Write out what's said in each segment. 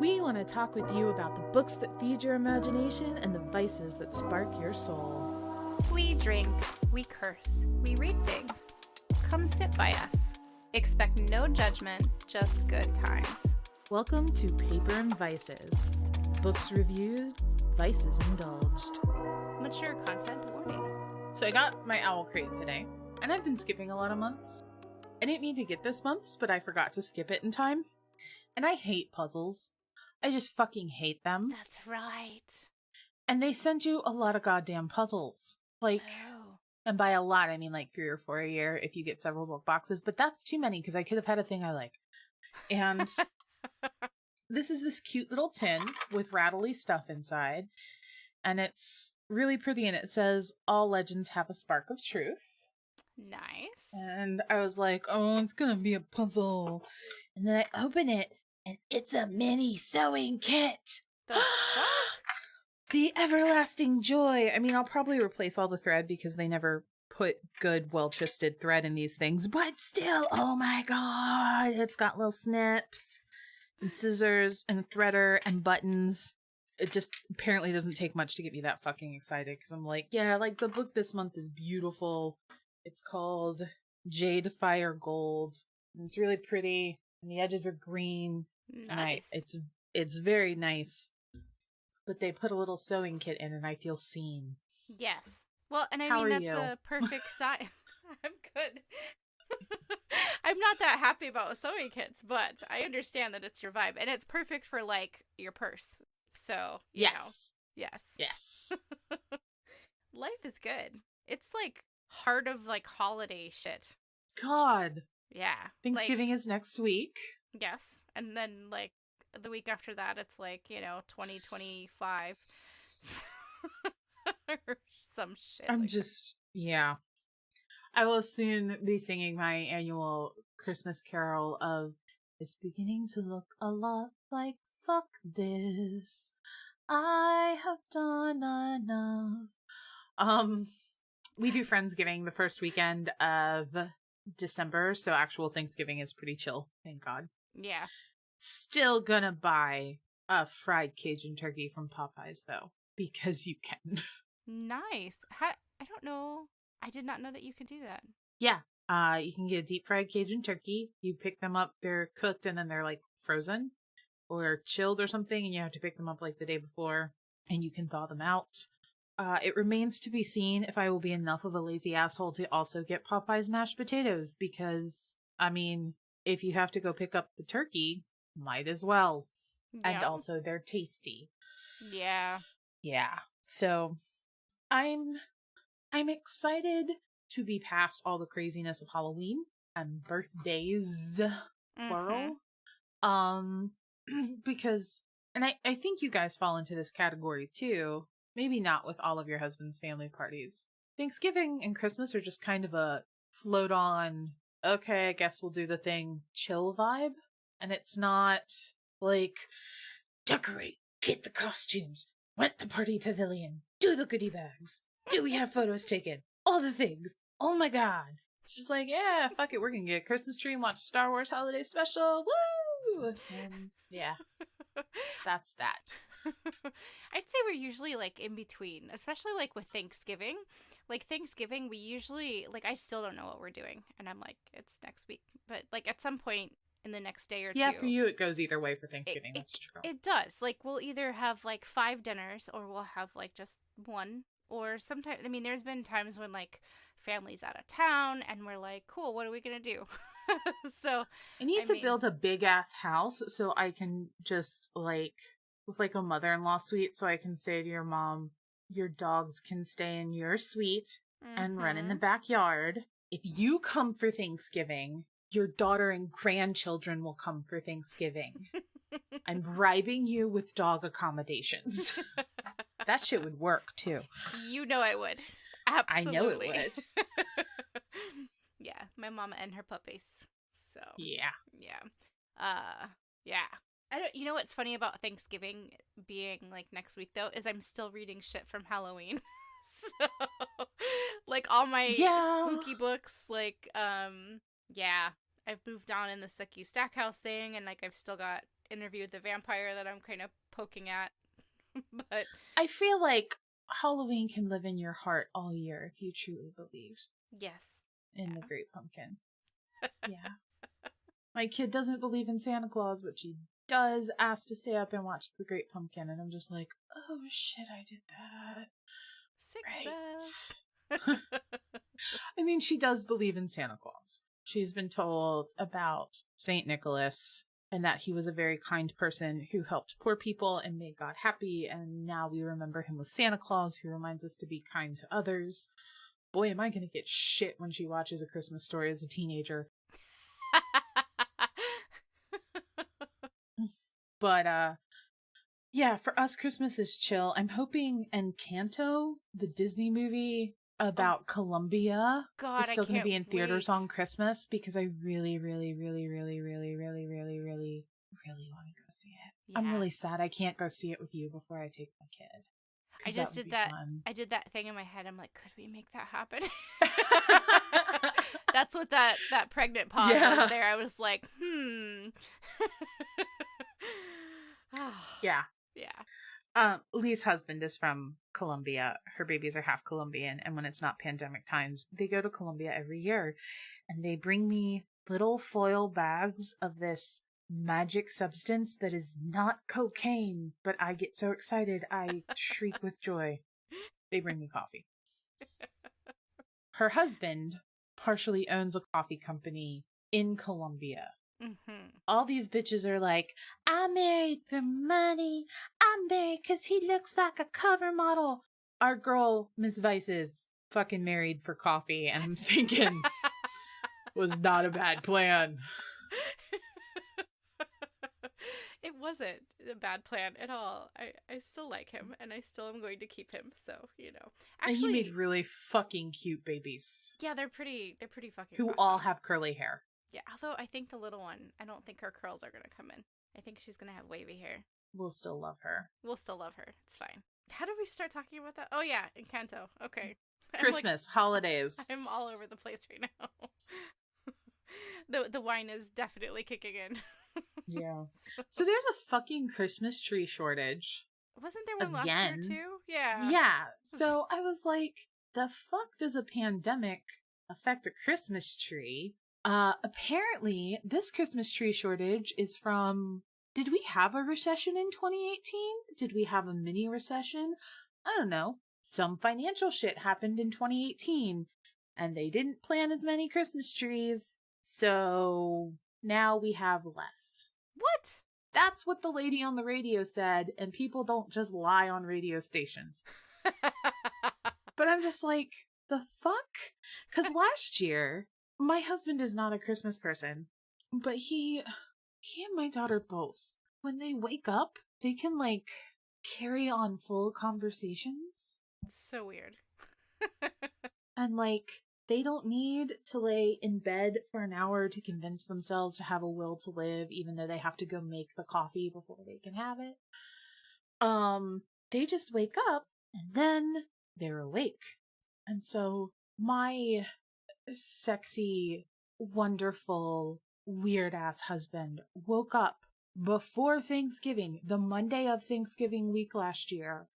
We want to talk with you about the books that feed your imagination and the vices that spark your soul. We drink, we curse, we read things. Come sit by us. Expect no judgment, just good times. Welcome to Paper and Vices. Books reviewed, vices indulged. Mature content warning. So I got my owl crate today, and I've been skipping a lot of months. I didn't mean to get this month's, but I forgot to skip it in time. And I hate puzzles. I just fucking hate them. That's right. And they send you a lot of goddamn puzzles. Like, and by a lot, I mean like 3 or 4 a year if you get several book boxes. But that's too many because I could have had a thing I like. And this is this cute little tin with rattly stuff inside. And it's really pretty. And it says, all legends have a spark of truth. Nice. And I was like, oh, it's going to be a puzzle. And then I open it. And it's a mini sewing kit. The fuck? The everlasting joy. I mean, I'll probably replace all the thread because they never put good, well-twisted thread in these things. But still, oh my god. It's got little snips and scissors and a threader and buttons. It just apparently doesn't take much to get me that fucking excited. Because I'm like, yeah, like the book this month is beautiful. It's called Jade Fire Gold. And it's really pretty. And the edges are green. Nice. It's very nice. But they put a little sewing kit in and I feel seen. Yes. Well, and I How mean, are that's you? a perfect size. I'm good. I'm not that happy about sewing kits, but I understand that it's your vibe. And it's perfect for, like, your purse. So, you know. Yes. Yes. Life is good. It's, like, heart of, like, holiday shit. God. Yeah. Thanksgiving is next week. Yes. And then, like, the week after that, it's like, 2025. Or some shit. Yeah. I will soon be singing my annual Christmas carol of It's beginning to look a lot like fuck this. I have done enough. We do Friendsgiving the first weekend of December, so actual Thanksgiving is pretty chill, thank God. Yeah. Still gonna buy a fried Cajun turkey from Popeyes, though, because you can. Nice. I don't know. I did not know that you could do that. Yeah. You can get a deep fried Cajun turkey. You pick them up, they're cooked, and then they're like frozen or chilled or something, and you have to pick them up like the day before, and you can thaw them out. It remains to be seen if I will be enough of a lazy asshole to also get Popeyes mashed potatoes, because, I mean, if you have to go pick up the turkey, might as well. Yeah. And also, they're tasty. Yeah. Yeah. So, I'm excited to be past all the craziness of Halloween and birthdays, plural. Because, and I think you guys fall into this category too. Maybe not with all of your husband's family parties. Thanksgiving and Christmas are just kind of a float on, okay, I guess we'll do the thing, chill vibe. And it's not like, decorate, get the costumes, rent the party pavilion, do the goodie bags, do we have photos taken, all the things. Oh my god. It's just like, yeah, fuck it, we're gonna get a Christmas tree and watch Star Wars Holiday Special. Woo! And yeah, that's that. I'd say we're usually like in between, especially like with Thanksgiving. Like Thanksgiving, we usually, like, I still don't know what we're doing. And I'm like, it's next week. But like at some point in the next day or two. Yeah, for you it goes either way for Thanksgiving. That's true. It does. Like we'll either have like 5 dinners or we'll have like just one. Or sometimes, I mean, there's been times when like family's out of town and we're like, cool, what are we going to do? So I need to build a big ass house so I can just like, with like a mother-in-law suite, so I can say to your mom, your dogs can stay in your suite and run in the backyard. If you come for Thanksgiving, your daughter and grandchildren will come for Thanksgiving. I'm bribing you with dog accommodations. That shit would work too. You know it would. Absolutely. I know it would. Yeah, my mama and her puppies. So yeah. Yeah. I don't. You know what's funny about Thanksgiving being like next week though is I'm still reading shit from Halloween. So like all my spooky books, like yeah, I've moved on in the Sookie Stackhouse thing, and like I've still got Interview with the Vampire that I'm kind of poking at. But I feel like Halloween can live in your heart all year if you truly believe yes. in the Great Pumpkin. Yeah. My kid doesn't believe in Santa Claus, but she does ask to stay up and watch the Great Pumpkin, and I'm just like, oh shit, I did that. Right. I mean, she does believe in Santa Claus. She's been told about Saint Nicholas and that he was a very kind person who helped poor people and made God happy, and now we remember him with Santa Claus, who reminds us to be kind to others. Boy, am I going to get shit when she watches A Christmas Story as a teenager. But, yeah, for us, Christmas is chill. I'm hoping Encanto, the Disney movie about Colombia, is still going to be in theaters on Christmas, because I really, really, really, really, really, really, really, really, really want to go see it. Yeah. I'm really sad I can't go see it with you before I take my kid. I just did that. Fun. I did that thing in my head. I'm like, could we make that happen? That's what that pregnant pause was there. I was like, Yeah. Lee's husband is from Colombia. Her babies are half Colombian, and when it's not pandemic times, they go to Colombia every year, and they bring me little foil bags of this magic substance that is not cocaine, but I get so excited I shriek with joy. They bring me coffee. Her husband partially owns a coffee company in Colombia. Mm-hmm. All these bitches are like, I'm married for money. I'm married because he looks like a cover model. Our girl, Miss Vice, is fucking married for coffee, and I'm thinking was not a bad plan. It wasn't a bad plan at all. I still like him, and I still am going to keep him. So, you know, actually, and he made really fucking cute babies. Yeah, they're pretty fucking who awesome. All have curly hair. Yeah, although I think the little one, I don't think her curls are gonna come in. I think she's gonna have wavy hair. We'll still love her. It's fine. How did we start talking about that? Oh yeah, Encanto. Okay. Christmas, holidays. I'm all over the place right now. The wine is definitely kicking in. Yeah. So there's a fucking Christmas tree shortage. Wasn't there one last year too? Yeah. Yeah. So I was like, the fuck does a pandemic affect a Christmas tree? Apparently this Christmas tree shortage is from, did we have a recession in 2018? Did we have a mini recession? I don't know. Some financial shit happened in 2018 and they didn't plant as many Christmas trees. So now we have less. What? That's what the lady on the radio said, and people don't just lie on radio stations. But I'm just like, the fuck? Because last year, my husband is not a Christmas person, but he and my daughter both, when they wake up, they can like carry on full conversations. It's so weird. And like, they don't need to lay in bed for an hour to convince themselves to have a will to live, even though they have to go make the coffee before they can have it. They just wake up and then they're awake. And so my sexy, wonderful, weird-ass husband woke up before Thanksgiving, the Monday of Thanksgiving week last year,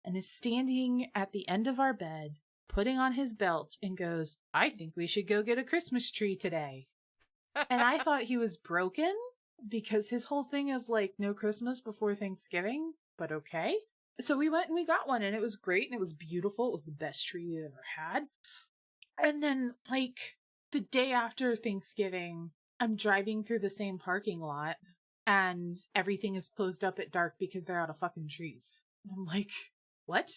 and is standing at the end of our bed, putting on his belt, and goes, I think we should go get a Christmas tree today. And I thought he was broken, because his whole thing is like, no Christmas before Thanksgiving, but okay. So we went and we got one, and it was great, and it was beautiful. It was the best tree we ever had. And then, like, the day after Thanksgiving, I'm driving through the same parking lot, and everything is closed up at dark because they're out of fucking trees. And I'm like, what?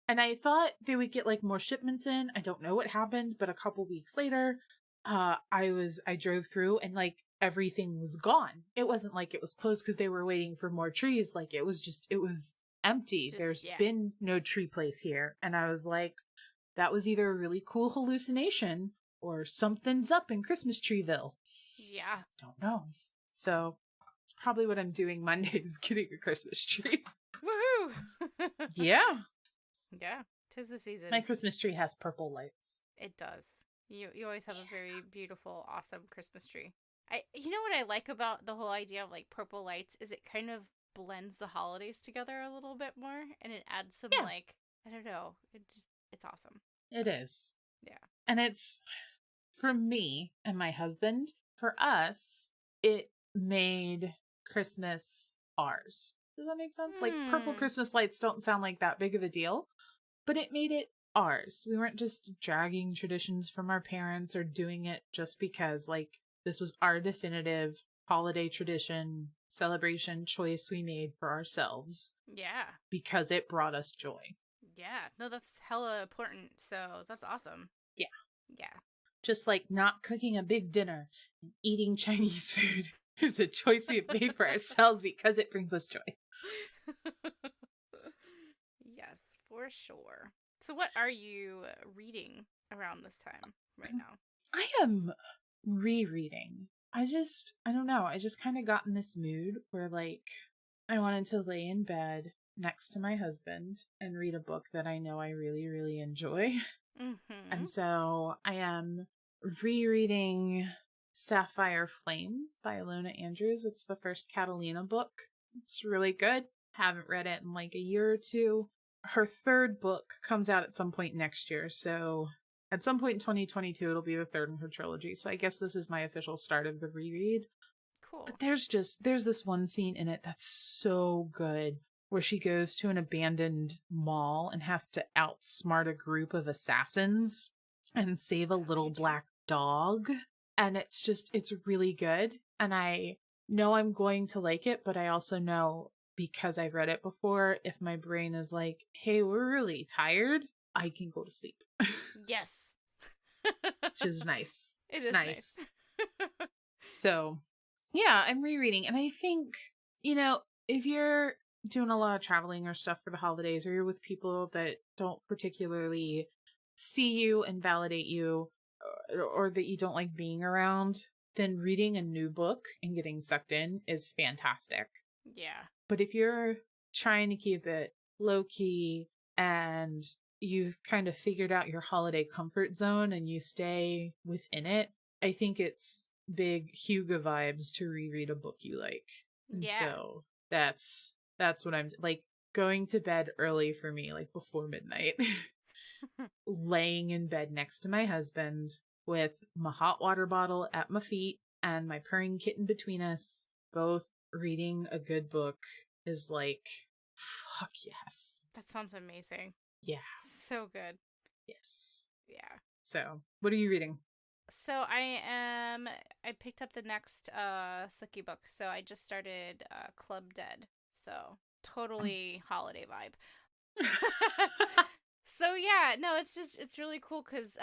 And I thought they would get, like, more shipments in. I don't know what happened, but a couple weeks later, I drove through, and, like, everything was gone. It wasn't like it was closed because they were waiting for more trees. Like, it was empty. There's been no tree place here. And I was like, that was either a really cool hallucination or something's up in Christmas Treeville. Yeah. Don't know. So it's probably what I'm doing Monday is getting a Christmas tree. Woohoo! Yeah. Yeah. 'Tis the season. My Christmas tree has purple lights. It does. You always have a very beautiful, awesome Christmas tree. You know what I like about the whole idea of like purple lights is it kind of blends the holidays together a little bit more, and it adds some Yeah, like, I don't know, it's awesome. it is. Yeah. And it's, for me and my husband, for us, it made Christmas ours. Does that make sense? Like, purple Hmm. Christmas lights don't sound like that big of a deal, but it made it ours. We weren't just dragging traditions from our parents or doing it just because, like, this was our definitive holiday tradition, celebration choice we made for ourselves Yeah. because it brought us joy. Yeah. No, that's hella important. So that's awesome. Yeah. Yeah. Just like not cooking a big dinner and eating Chinese food is a choice we have made for ourselves because it brings us joy. Yes, for sure. So what are you reading around this time right now? I am rereading. I don't know. I just kind of got in this mood where, like, I wanted to lay in bed next to my husband and read a book that I know I really, really enjoy. Mm-hmm. And so I am rereading Sapphire Flames by Alona Andrews. It's the first Catalina book. It's really good. Haven't read it in like a year or two. Her third book comes out at some point next year. So at some point in 2022, it'll be the third in her trilogy. So I guess this is my official start of the reread. Cool. But there's this one scene in it that's so good where she goes to an abandoned mall and has to outsmart a group of assassins and save a As little you do. black dog. And it's really good. And I know I'm going to like it, but I also know because I've read it before, if my brain is like, hey, we're really tired, I can go to sleep. Yes. Which is nice. It It's is nice. nice. So, yeah, I'm rereading. And I think, if you're doing a lot of traveling or stuff for the holidays, or you're with people that don't particularly see you and validate you, or that you don't like being around, then reading a new book and getting sucked in is fantastic. Yeah. But if you're trying to keep it low key and you've kind of figured out your holiday comfort zone and you stay within it, I think it's big Hugo vibes to reread a book you like. And Yeah. so that's what I'm like, going to bed early for me, like before midnight. Laying in bed next to my husband with my hot water bottle at my feet and my purring kitten between us, both reading a good book is like, fuck yes. That sounds amazing. Yeah. So good. Yes. Yeah. So, what are you reading? So I picked up the next Sookie book. So I just started Club Dead. So totally holiday vibe. So yeah, no, it's really cool because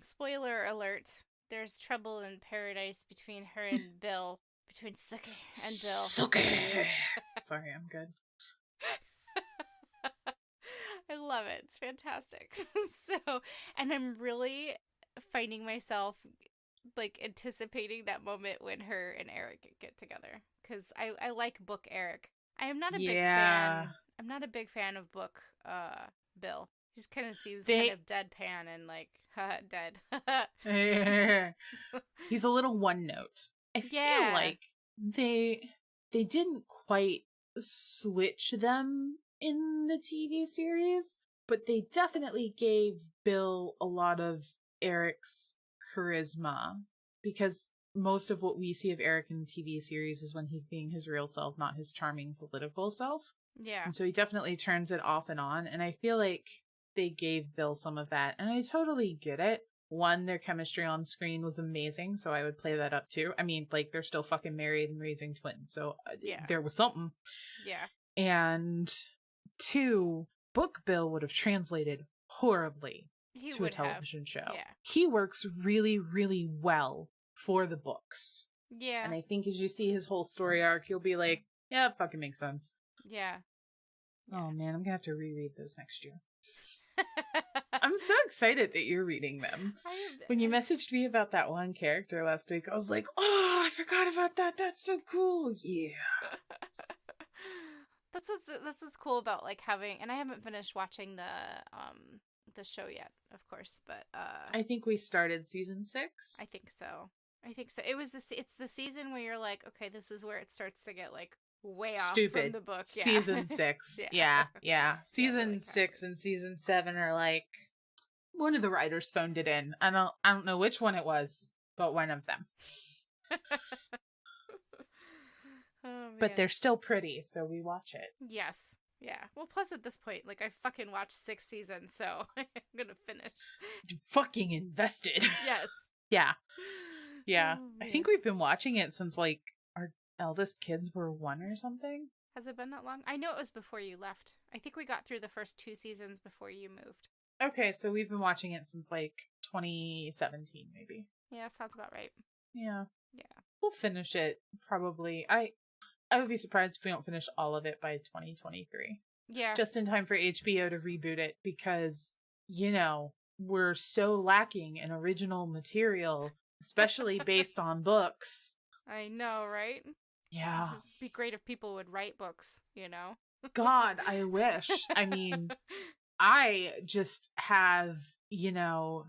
spoiler alert, there's trouble in paradise between her and Bill, between Sookie and Bill. Sookie. Sorry, I'm good. I love it. It's fantastic. So, and I'm really finding myself like anticipating that moment when her and Eric get together because I like book Eric. I am not a big Yeah. fan. I'm not a big fan of book Bill. He just kind of seems kind They of deadpan and like dead. He's a little one note. I feel Yeah. like they didn't quite switch them in the TV series, but they definitely gave Bill a lot of Eric's charisma, because most of what we see of Eric in the TV series is when he's being his real self, not his charming political self. Yeah. And so he definitely turns it off and on, and I feel like they gave Bill some of that, and I totally get it. One, their chemistry on screen was amazing, so I would play that up too. I mean, like, they're still fucking married and raising twins, so Yeah. there was something. Yeah. And two, Book Bill would have translated horribly He to a would have. television show. Yeah. He works really, really well for the books. Yeah. And I think as you see his whole story arc, you'll be like, yeah, it fucking makes sense. Yeah. Oh man, I'm gonna have to reread those next year. I'm so excited that you're reading them. When you messaged me about that one character last week, I was like, oh, I forgot about that. That's so cool. Yeah. That's what's cool about like having, and I haven't finished watching the show yet, of course, but I think we started season 6. I think so. I think so. It's the season where you're like, okay, this is where it starts to get like way off from Stupid. the book. Yeah. Season 6. Yeah. Yeah. Yeah, Season really 6 crappy. and season 7 are like, one of the writers phoned it in. I don't know which one it was, but one of them. Oh But man. they're still pretty, so we watch it. Yes. Yeah. Well, plus at this point, like I fucking watched 6 seasons, so I'm gonna finish. Fucking invested. Yes. Yeah. Yeah. Oh, I man. think we've been watching it since like our eldest kids were 1 or something. Has it been that long? I know it was before you left. I think we got through the first 2 seasons before you moved. Okay, so we've been watching it since like 2017 maybe. Yeah, sounds about right. Yeah. Yeah. We'll finish it probably. I would be surprised if we don't finish all of it by 2023. Yeah. Just in time for HBO to reboot it because, you know, we're so lacking in original material, especially based on books. I know, right? Yeah. It'd be great if people would write books, you know? God, I wish. I mean, I just have, you know,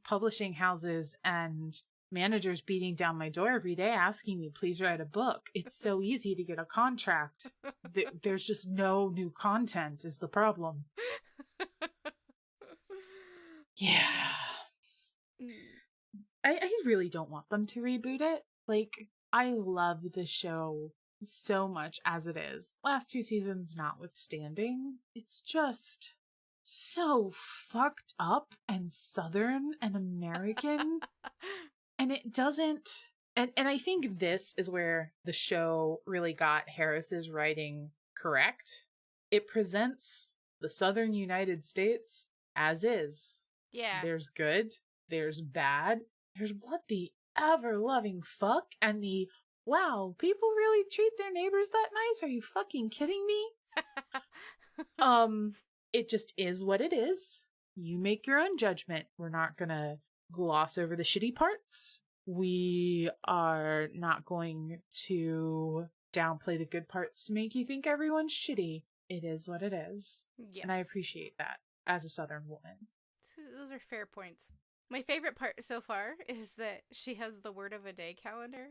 publishing houses and managers beating down my door every day asking me, please write a book. It's so easy to get a contract. There's just no new content is the problem. Yeah. I really don't want them to reboot it. Like, I love the show so much as it is. Last 2 seasons notwithstanding, it's just so fucked up and Southern and American. And it doesn't, and I think this is where the show really got Harris's writing correct. It presents the Southern United States as is. Yeah. There's good, there's bad, there's what the ever loving fuck, and the wow, people really treat their neighbors that nice? Are you fucking kidding me? It just is what it is. You make your own judgment. We're not gonna gloss over the shitty parts. We are not going to downplay the good parts to make you think everyone's shitty. It is what it is. Yes. And I appreciate that as a Southern woman. Those are fair points. My favorite part so far is that she has the word of a day calendar.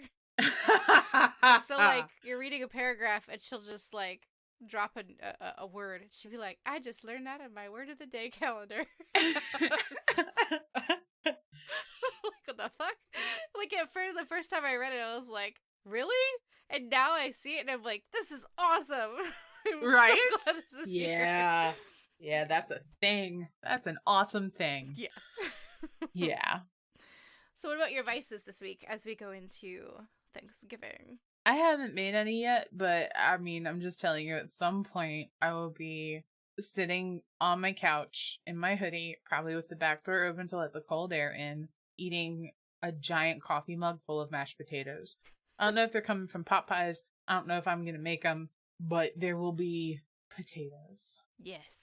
So, like, you're reading a paragraph and she'll just, like, drop a word. She'll be like, I just learned that in my word of the day calendar. Like, what the fuck? Like, at first, the first time I read it, I was like, really? And now I see it and I'm like, this is awesome. Right? So glad this is Yeah. here. Yeah, that's a thing. That's an awesome thing. Yes. Yeah. So what about your vices this week as we go into Thanksgiving? I haven't made any yet, but I mean, I'm just telling you, at some point, I will be sitting on my couch in my hoodie, probably with the back door open to let the cold air in, eating a giant coffee mug full of mashed potatoes. I don't know if they're coming from Popeyes. I don't know if I'm going to make them, but there will be potatoes. Yes.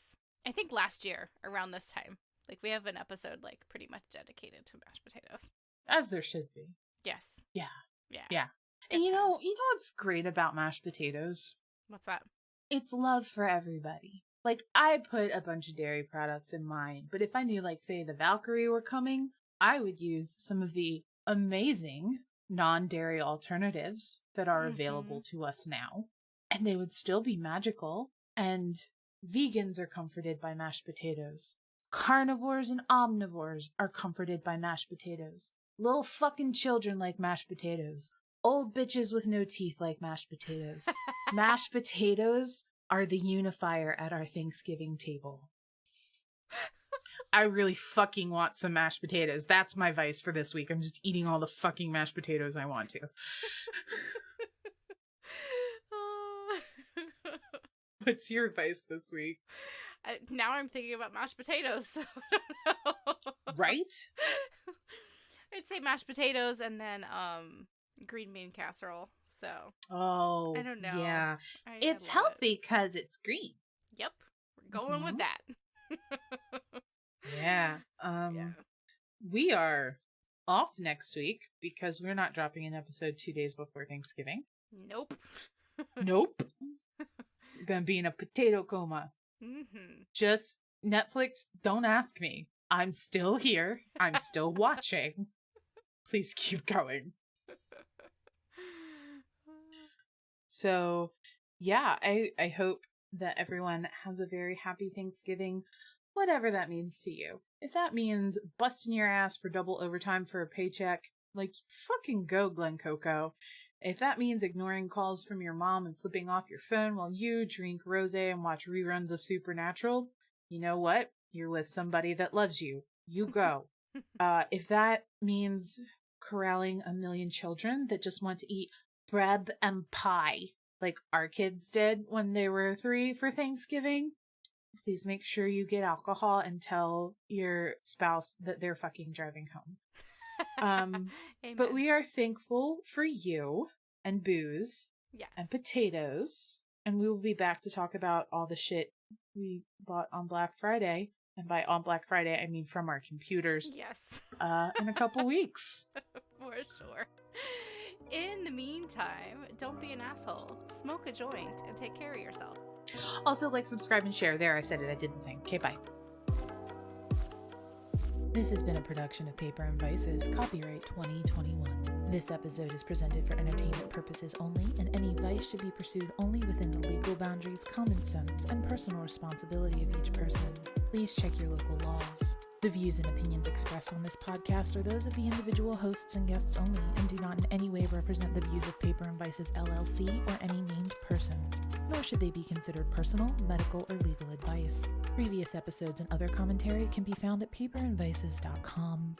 I think last year, around this time, like, we have an episode, like, pretty much dedicated to mashed potatoes. As there should be. Yes. Yeah. Yeah. Yeah. And you know what's great about mashed potatoes? What's that? It's love for everybody. Like, I put a bunch of dairy products in mine, but if I knew, like, say, the Valkyrie were coming, I would use some of the amazing non-dairy alternatives that are available to us now, and they would still be magical, and vegans are comforted by mashed potatoes. Carnivores and omnivores are comforted by mashed potatoes. Little fucking children like mashed potatoes. Old bitches with no teeth like mashed potatoes. Mashed potatoes are the unifier at our Thanksgiving table. I really fucking want some mashed potatoes. That's my vice for this week. I'm just eating all the fucking mashed potatoes I want to. What's your vice this week? Now I'm thinking about mashed potatoes. So I don't know. Right? I'd say mashed potatoes and then green bean casserole. So I don't know. Yeah. It's I love healthy because it's green. Yep. We're going with that. Yeah. Yeah. We are off next week because we're not dropping an episode 2 days before Thanksgiving. Nope. Nope. We're gonna be in a potato coma. Just Netflix, don't ask me. I'm still here. I'm still watching. Please keep going. So, yeah, I hope that everyone has a very happy Thanksgiving, whatever that means to you. If that means busting your ass for double overtime for a paycheck, like, fucking go, Glen Coco. If that means ignoring calls from your mom and flipping off your phone while you drink rosé and watch reruns of Supernatural, you know what? You're with somebody that loves you. You go. If that means corralling a million children that just want to eat bread and pie, like our kids did when they were 3 for Thanksgiving, please make sure you get alcohol and tell your spouse that they're fucking driving home. But we are thankful for you and booze and potatoes, and we will be back to talk about all the shit we bought on Black Friday. And by on Black Friday, I mean from our computers. Yes. In a couple weeks. For sure. In the meantime, don't be an asshole. Smoke a joint and take care of yourself. Also, like, subscribe, and share. There, I said it. I did the thing. Okay, bye. This has been a production of Paper and Vices, copyright 2021. This episode is presented for entertainment purposes only, and any vice should be pursued only within the legal boundaries, common sense, and personal responsibility of each person. Please check your local laws. The views and opinions expressed on this podcast are those of the individual hosts and guests only, and do not in any way represent the views of Paper and Vices LLC or any named persons, nor should they be considered personal, medical, or legal advice. Previous episodes and other commentary can be found at paperandvices.com.